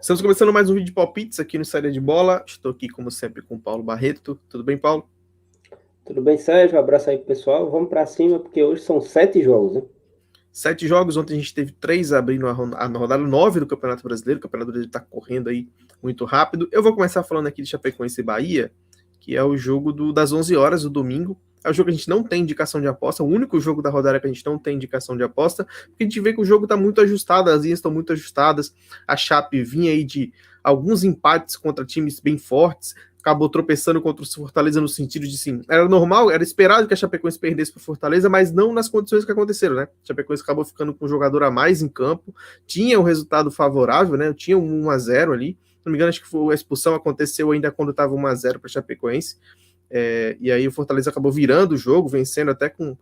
Estamos começando mais um vídeo de palpites aqui no Saída de Bola. Estou aqui, como sempre, com o Paulo Barreto. Tudo bem, Paulo? Tudo bem, Sérgio? Um abraço aí pro pessoal. Vamos para cima, porque hoje são 7 jogos, né? 7 jogos. Ontem a gente teve 3 abrindo a rodada 9 do Campeonato Brasileiro. O Campeonato Brasileiro está correndo aí muito rápido. Eu vou começar falando aqui de Chapecoense e Bahia, que é o jogo das 11 horas do domingo. É o jogo que a gente não tem indicação de aposta, o único jogo da rodada que a gente não tem indicação de aposta, porque a gente vê que o jogo está muito ajustado, as linhas estão muito ajustadas, a Chape vinha aí de alguns empates contra times bem fortes, acabou tropeçando contra o Fortaleza no sentido de, sim, era normal, era esperado que a Chapecoense perdesse para o Fortaleza, mas não nas condições que aconteceram, né? A Chapecoense acabou ficando com um jogador a mais em campo, tinha um resultado favorável, né? Tinha um 1-0 ali, não me engano, acho que a expulsão aconteceu ainda quando estava 1-0 para a Chapecoense, e aí o Fortaleza acabou virando o jogo, vencendo até com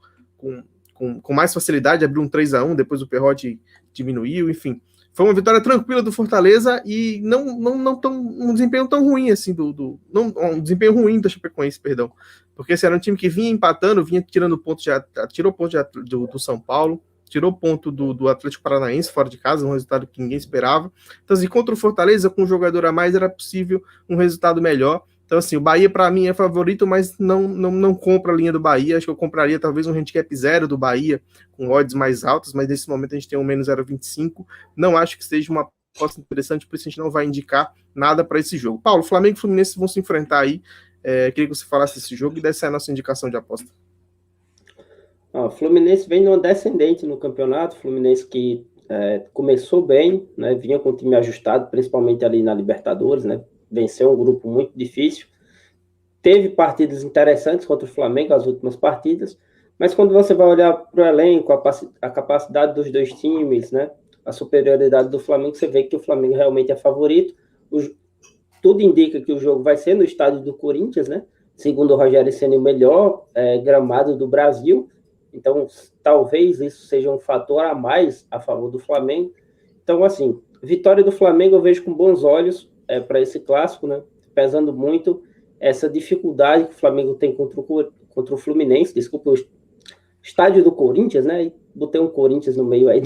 mais facilidade, abriu um 3-1, depois o Perrotti diminuiu, enfim. Foi uma vitória tranquila do Fortaleza e não tão, um desempenho tão ruim assim, um desempenho ruim da Chapecoense, perdão. Porque esse era um time que vinha empatando, vinha tirando pontos, tirou ponto do São Paulo, tirou ponto do Atlético Paranaense fora de casa, um resultado que ninguém esperava. Então, assim, contra o Fortaleza, com um jogador a mais, era possível um resultado melhor. Então, assim, o Bahia, para mim, é favorito, mas não compra a linha do Bahia. Acho que eu compraria talvez um handicap 0 do Bahia, com odds mais altas, mas nesse momento a gente tem um menos 0,25. Não acho que seja uma aposta interessante, por isso a gente não vai indicar nada para esse jogo. Paulo, Flamengo e Fluminense vão se enfrentar aí. Queria que você falasse desse jogo e desse a nossa indicação de aposta. O Fluminense vem numa descendente no campeonato. Fluminense que começou bem, né? Vinha com o time ajustado, principalmente ali na Libertadores, né? Venceu um grupo muito difícil. Teve partidas interessantes contra o Flamengo, as últimas partidas, mas quando você vai olhar para o elenco, a capacidade dos dois times, né? A superioridade do Flamengo, você vê que o Flamengo realmente é favorito. Tudo indica que o jogo vai ser no estádio do Corinthians, né? Segundo o Rogério Ceni, o melhor gramado do Brasil. Então, talvez isso seja um fator a mais a favor do Flamengo. Então, assim, vitória do Flamengo eu vejo com bons olhos para esse clássico, né? Pesando muito essa dificuldade que o Flamengo tem contra o Fluminense, desculpa, o estádio do Corinthians, né? E botei um Corinthians no meio aí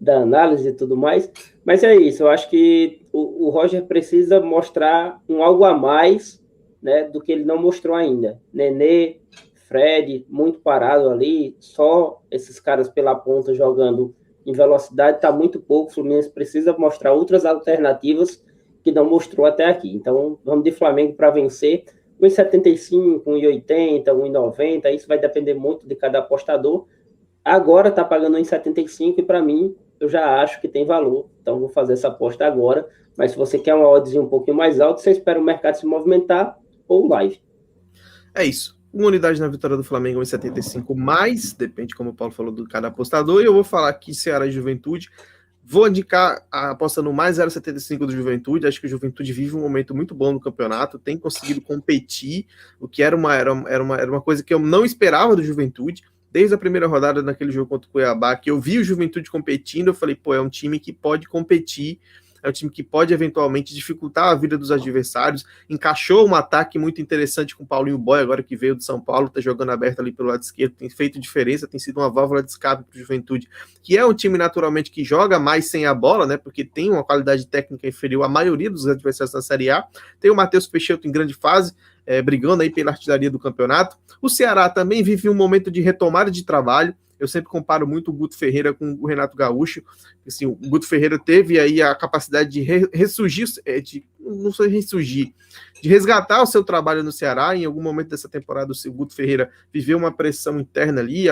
da análise e tudo mais. Mas é isso, eu acho que o Roger precisa mostrar um algo a mais, né, do que ele não mostrou ainda. Nenê, Fred, muito parado ali, só esses caras pela ponta jogando em velocidade está muito pouco. O Fluminense precisa mostrar outras alternativas que não mostrou até aqui. Então, vamos de Flamengo para vencer. 1,75, 1,80, 1,90, isso vai depender muito de cada apostador. Agora está pagando 1,75 e para mim eu já acho que tem valor. Então, vou fazer essa aposta agora. Mas se você quer uma oddzinha um pouquinho mais alta, você espera o mercado se movimentar ou live. É isso. Uma unidade na vitória do Flamengo 1,75 mais, depende, como o Paulo falou, do cada apostador. E eu vou falar aqui Ceará e Juventude. Vou indicar a aposta no mais 0,75 do Juventude. Acho que o Juventude vive um momento muito bom no campeonato, tem conseguido competir, o que era uma coisa que eu não esperava do Juventude. Desde a primeira rodada naquele jogo contra o Cuiabá, que eu vi o Juventude competindo, eu falei, pô, é um time que pode competir, é um time que pode eventualmente dificultar a vida dos adversários. Encaixou um ataque muito interessante com o Paulinho Boy, agora que veio do São Paulo, tá jogando aberto ali pelo lado esquerdo, tem feito diferença, tem sido uma válvula de escape para o Juventude, que é um time naturalmente que joga mais sem a bola, né? Porque tem uma qualidade técnica inferior à maioria dos adversários da Série A. Tem o Matheus Peixoto em grande fase, brigando aí pela artilharia do campeonato. O Ceará também vive um momento de retomada de trabalho. Eu sempre comparo muito o Guto Ferreira com o Renato Gaúcho. Assim, o Guto Ferreira teve aí a capacidade de ressurgir, de resgatar o seu trabalho no Ceará. Em algum momento dessa temporada, o Guto Ferreira viveu uma pressão interna ali,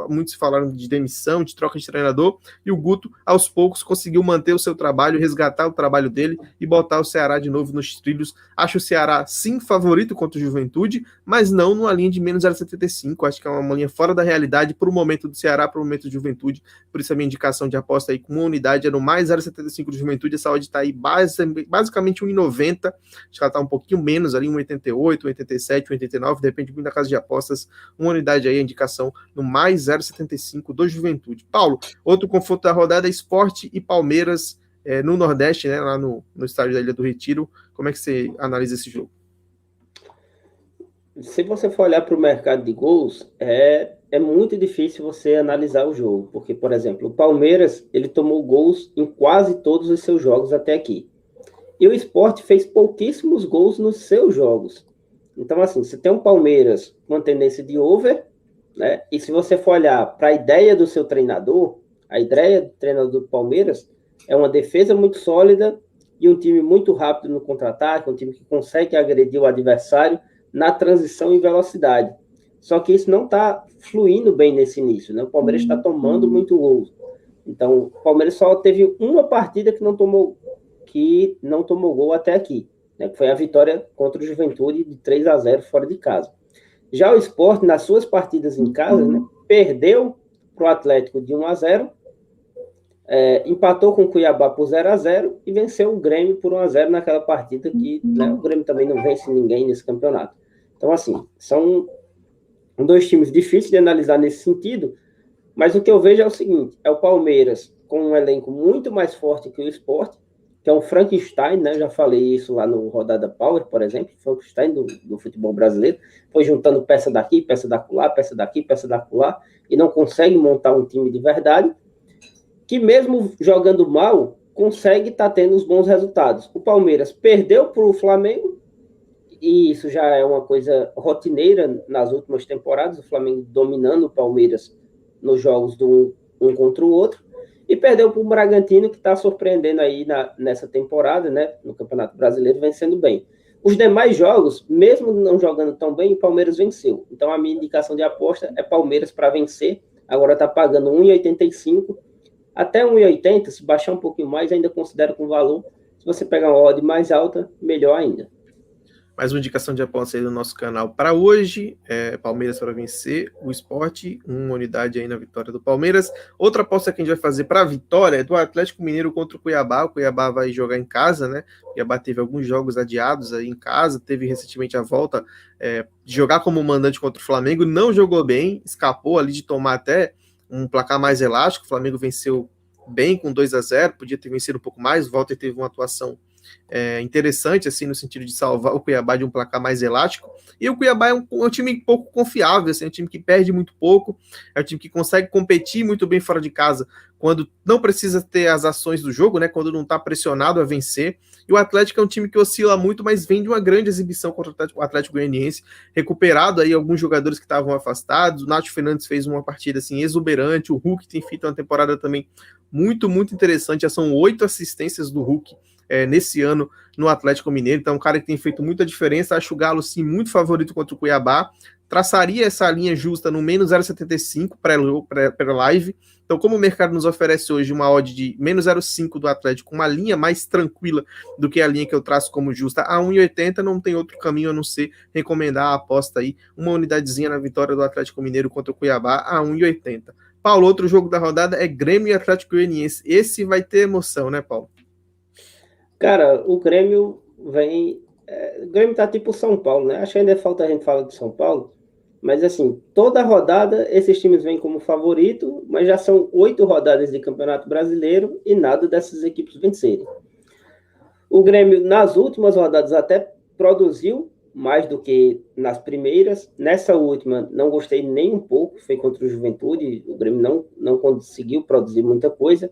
muitos falaram de demissão, de troca de treinador, e o Guto, aos poucos, conseguiu manter o seu trabalho, resgatar o trabalho dele e botar o Ceará de novo nos trilhos. Acho o Ceará, sim, favorito contra o Juventude, mas não numa linha de menos 0,75. Acho que é uma linha fora da realidade para o momento do Ceará, para o momento de Juventude. Por isso a minha indicação de aposta aí com uma unidade é no mais 0,75 do Juventude. Essa odd está aí basicamente 1,90. Acho que ela está um pouquinho menos ali, 1,88, 1,87, 1,89, depende muito da casa de apostas. Uma unidade aí, a indicação no mais 0,75 do Juventude. Paulo, outro confronto da rodada é Sport e Palmeiras no Nordeste, né, lá no estádio da Ilha do Retiro. Como é que você analisa esse jogo? Se você for olhar para o mercado de gols, é muito difícil você analisar o jogo, porque, por exemplo, o Palmeiras ele tomou gols em quase todos os seus jogos até aqui. e o Sport fez pouquíssimos gols nos seus jogos. Então, assim, você tem um Palmeiras com uma tendência de over, né? E se você for olhar para a ideia do seu treinador, a ideia do treinador do Palmeiras é uma defesa muito sólida e um time muito rápido no contra-ataque, um time que consegue agredir o adversário na transição e velocidade. Só que isso não está fluindo bem nesse início, né? O Palmeiras está tomando muito gol. Então, o Palmeiras só teve uma partida que não tomou gol até aqui, né? Que foi a vitória contra o Juventude de 3-0 fora de casa. Já o Sport, nas suas partidas em casa, né, perdeu para o Atlético de 1-0, empatou com o Cuiabá por 0-0 e venceu o Grêmio por 1-0 naquela partida que, né, o Grêmio também não vence ninguém nesse campeonato. Então, assim, são dois times difíceis de analisar nesse sentido, mas o que eu vejo é o seguinte, é o Palmeiras com um elenco muito mais forte que o Sport, que é um Frankenstein, né? Já falei isso lá no Rodada Power, por exemplo, Frankenstein do futebol brasileiro, foi juntando peça daqui, peça da acolá, peça daqui, peça da acolá, e não consegue montar um time de verdade, que mesmo jogando mal, consegue estar tendo os bons resultados. O Palmeiras perdeu para o Flamengo, e isso já é uma coisa rotineira nas últimas temporadas, o Flamengo dominando o Palmeiras nos jogos do um contra o outro, e perdeu para o Bragantino, que está surpreendendo aí nessa temporada, né, no Campeonato Brasileiro, vencendo bem. Os demais jogos, mesmo não jogando tão bem, o Palmeiras venceu. Então, a minha indicação de aposta é Palmeiras para vencer. Agora está pagando 1,85. Até 1,80, se baixar um pouquinho mais, ainda considero com valor. Se você pegar uma odd mais alta, melhor ainda. Mais uma indicação de aposta aí do nosso canal para hoje, Palmeiras para vencer o Sport, uma unidade aí na vitória do Palmeiras. Outra aposta que a gente vai fazer para a vitória é do Atlético Mineiro contra o Cuiabá. O Cuiabá vai jogar em casa, né? O Cuiabá teve alguns jogos adiados aí em casa, teve recentemente a volta de jogar como mandante contra o Flamengo, não jogou bem, escapou ali de tomar até um placar mais elástico. O Flamengo venceu bem com 2-0, podia ter vencido um pouco mais. O Walter teve uma atuação interessante, assim, no sentido de salvar o Cuiabá de um placar mais elástico. E o Cuiabá é um time pouco confiável, assim, é um time que perde muito pouco, é um time que consegue competir muito bem fora de casa quando não precisa ter as ações do jogo, né, quando não está pressionado a vencer. E o Atlético é um time que oscila muito, mas vem de uma grande exibição contra o Atlético Goianiense, recuperado aí alguns jogadores que estavam afastados. O Nacho Fernandes fez uma partida assim exuberante, o Hulk tem feito uma temporada também muito, muito interessante. Já são 8 assistências do Hulk nesse ano no Atlético Mineiro, então um cara que tem feito muita diferença. Acho o Galo sim muito favorito contra o Cuiabá, traçaria essa linha justa no menos 0,75 pré-live. Então, como o mercado nos oferece hoje uma odd de menos 0,5 do Atlético, uma linha mais tranquila do que a linha que eu traço como justa a 1,80, não tem outro caminho a não ser recomendar a aposta aí, uma unidadezinha na vitória do Atlético Mineiro contra o Cuiabá a 1,80. Paulo, outro jogo da rodada é Grêmio e Atlético Goianiense. Esse vai ter emoção, né, Paulo? Cara, o Grêmio vem... O Grêmio tá tipo São Paulo, né? Acho que ainda falta a gente falar de São Paulo, mas assim, toda rodada esses times vêm como favorito, mas já são 8 rodadas de Campeonato Brasileiro e nada dessas equipes vencerem. O Grêmio, nas últimas rodadas, até produziu mais do que nas primeiras. Nessa última, não gostei nem um pouco, foi contra o Juventude, o Grêmio não conseguiu produzir muita coisa.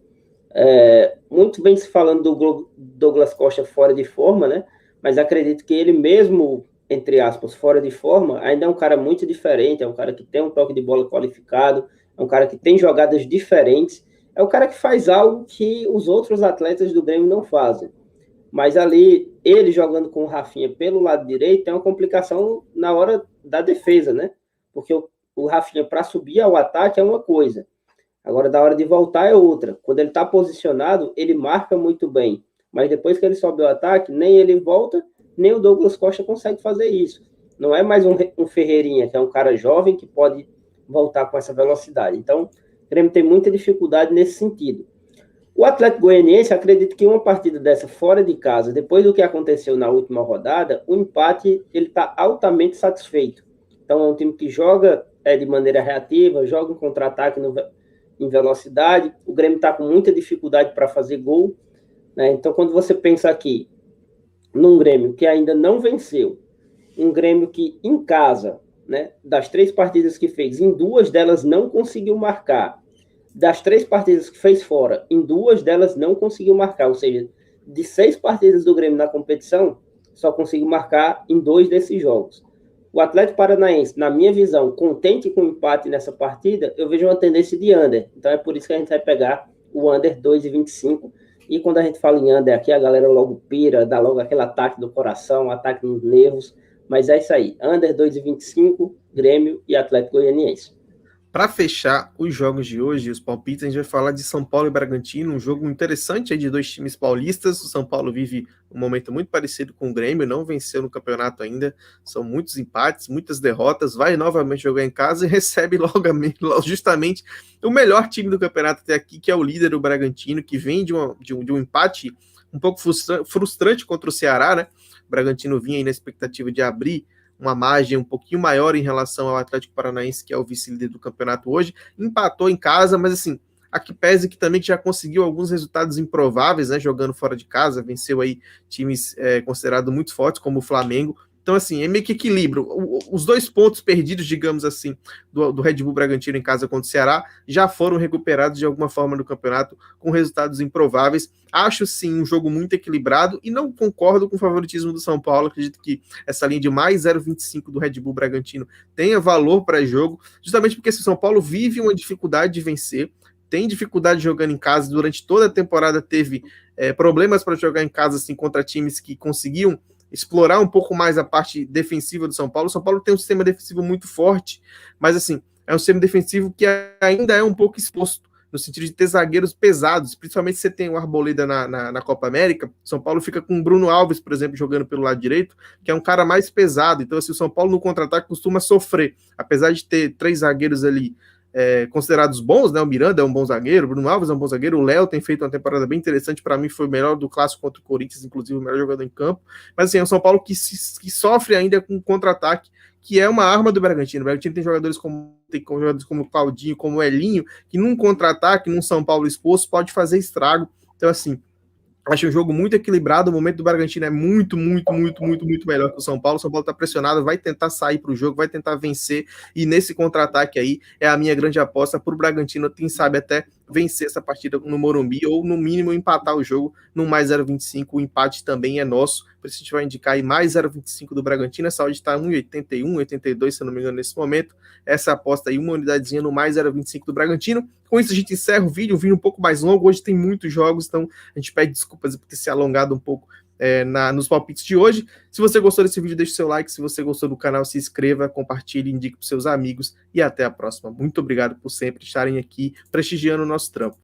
Muito bem se falando do Douglas Costa fora de forma, né? Mas acredito que ele mesmo, entre aspas, fora de forma, ainda é um cara muito diferente, é um cara que tem um toque de bola qualificado, é um cara que tem jogadas diferentes, é um cara que faz algo que os outros atletas do Grêmio não fazem. Mas ali, ele jogando com o Rafinha pelo lado direito, tem uma complicação na hora da defesa, né? Porque o Rafinha, para subir ao ataque, é uma coisa. Agora, da hora de voltar é outra. Quando ele está posicionado, ele marca muito bem. Mas depois que ele sobe o ataque, nem ele volta, nem o Douglas Costa consegue fazer isso. Não é mais um Ferreirinha, que é um cara jovem que pode voltar com essa velocidade. Então, o Grêmio tem muita dificuldade nesse sentido. O Atlético Goianiense, acredito que uma partida dessa fora de casa, depois do que aconteceu na última rodada, o empate, ele está altamente satisfeito. Então, é um time que joga de maneira reativa, joga em contra-ataque em velocidade. O Grêmio está com muita dificuldade para fazer gol, né? Então, quando você pensa aqui num Grêmio que ainda não venceu, um Grêmio que em casa, né, das 3 partidas que fez, em 2 delas não conseguiu marcar, das 3 partidas que fez fora, em 2 delas não conseguiu marcar, ou seja, de 6 partidas do Grêmio na competição, só consigo marcar em 2 desses jogos. O Atlético Paranaense, na minha visão, contente com o empate nessa partida, eu vejo uma tendência de under. Então é por isso que a gente vai pegar o under 2,25. E quando a gente fala em under aqui, a galera logo pira, dá logo aquele ataque do coração, ataque nos nervos. Mas é isso aí. Under 2,25, Grêmio e Atlético Goianiense. Para fechar os jogos de hoje, os palpites, a gente vai falar de São Paulo e Bragantino, um jogo interessante aí de dois times paulistas. O São Paulo vive um momento muito parecido com o Grêmio, não venceu no campeonato ainda, são muitos empates, muitas derrotas, vai novamente jogar em casa e recebe logo justamente o melhor time do campeonato até aqui, que é o líder, o Bragantino, que vem de um empate um pouco frustrante contra o Ceará, né? O Bragantino vinha aí na expectativa de abrir uma margem um pouquinho maior em relação ao Atlético Paranaense, que é o vice-líder do campeonato hoje, empatou em casa, mas assim, a que pese que também já conseguiu alguns resultados improváveis, né, jogando fora de casa, venceu aí times considerados muito fortes, como o Flamengo. Então, assim, é meio que equilíbrio. Os 2 pontos perdidos, digamos assim, do Red Bull Bragantino em casa contra o Ceará, já foram recuperados de alguma forma no campeonato, com resultados improváveis. Acho, sim, um jogo muito equilibrado e não concordo com o favoritismo do São Paulo. Acredito que essa linha de mais 0,25 do Red Bull Bragantino tenha valor para jogo, justamente porque se o São Paulo vive uma dificuldade de vencer, tem dificuldade jogando em casa, durante toda a temporada teve problemas para jogar em casa assim, contra times que conseguiam explorar um pouco mais a parte defensiva do São Paulo. O São Paulo tem um sistema defensivo muito forte, mas assim, é um sistema defensivo que ainda é um pouco exposto, no sentido de ter zagueiros pesados, principalmente se você tem o Arboleda na Copa América. São Paulo fica com o Bruno Alves, por exemplo, jogando pelo lado direito, que é um cara mais pesado. Então, assim, o São Paulo no contra-ataque costuma sofrer, apesar de ter 3 zagueiros ali considerados bons, né? O Miranda é um bom zagueiro, o Bruno Alves é um bom zagueiro, o Léo tem feito uma temporada bem interessante, para mim foi o melhor do clássico contra o Corinthians, inclusive o melhor jogador em campo, mas assim, é o São Paulo que sofre ainda com contra-ataque, que é uma arma do Bragantino. O Bragantino tem jogadores como o Claudinho, como o Elinho, que num contra-ataque, num São Paulo exposto, pode fazer estrago. Então assim, acho um jogo muito equilibrado. O momento do Bragantino é muito melhor que o São Paulo. O São Paulo está pressionado, vai tentar sair para o jogo, vai tentar vencer. E nesse contra-ataque aí é a minha grande aposta para o Bragantino, quem sabe até vencer essa partida no Morumbi ou no mínimo empatar o jogo no mais 0,25. O empate também é nosso. Por isso a gente vai indicar aí mais 0,25 do Bragantino. Essa odd está 1,81, 82, se eu não me engano, nesse momento. Essa aposta aí, uma unidadezinha no mais 0,25 do Bragantino. Com isso a gente encerra o vídeo um pouco mais longo. Hoje tem muitos jogos, então a gente pede desculpas por ter se alongado um pouco nos palpites de hoje. Se você gostou desse vídeo, deixe seu like. Se você gostou do canal, se inscreva, compartilhe, indique para seus amigos e até a próxima. Muito obrigado por sempre estarem aqui prestigiando o nosso trampo.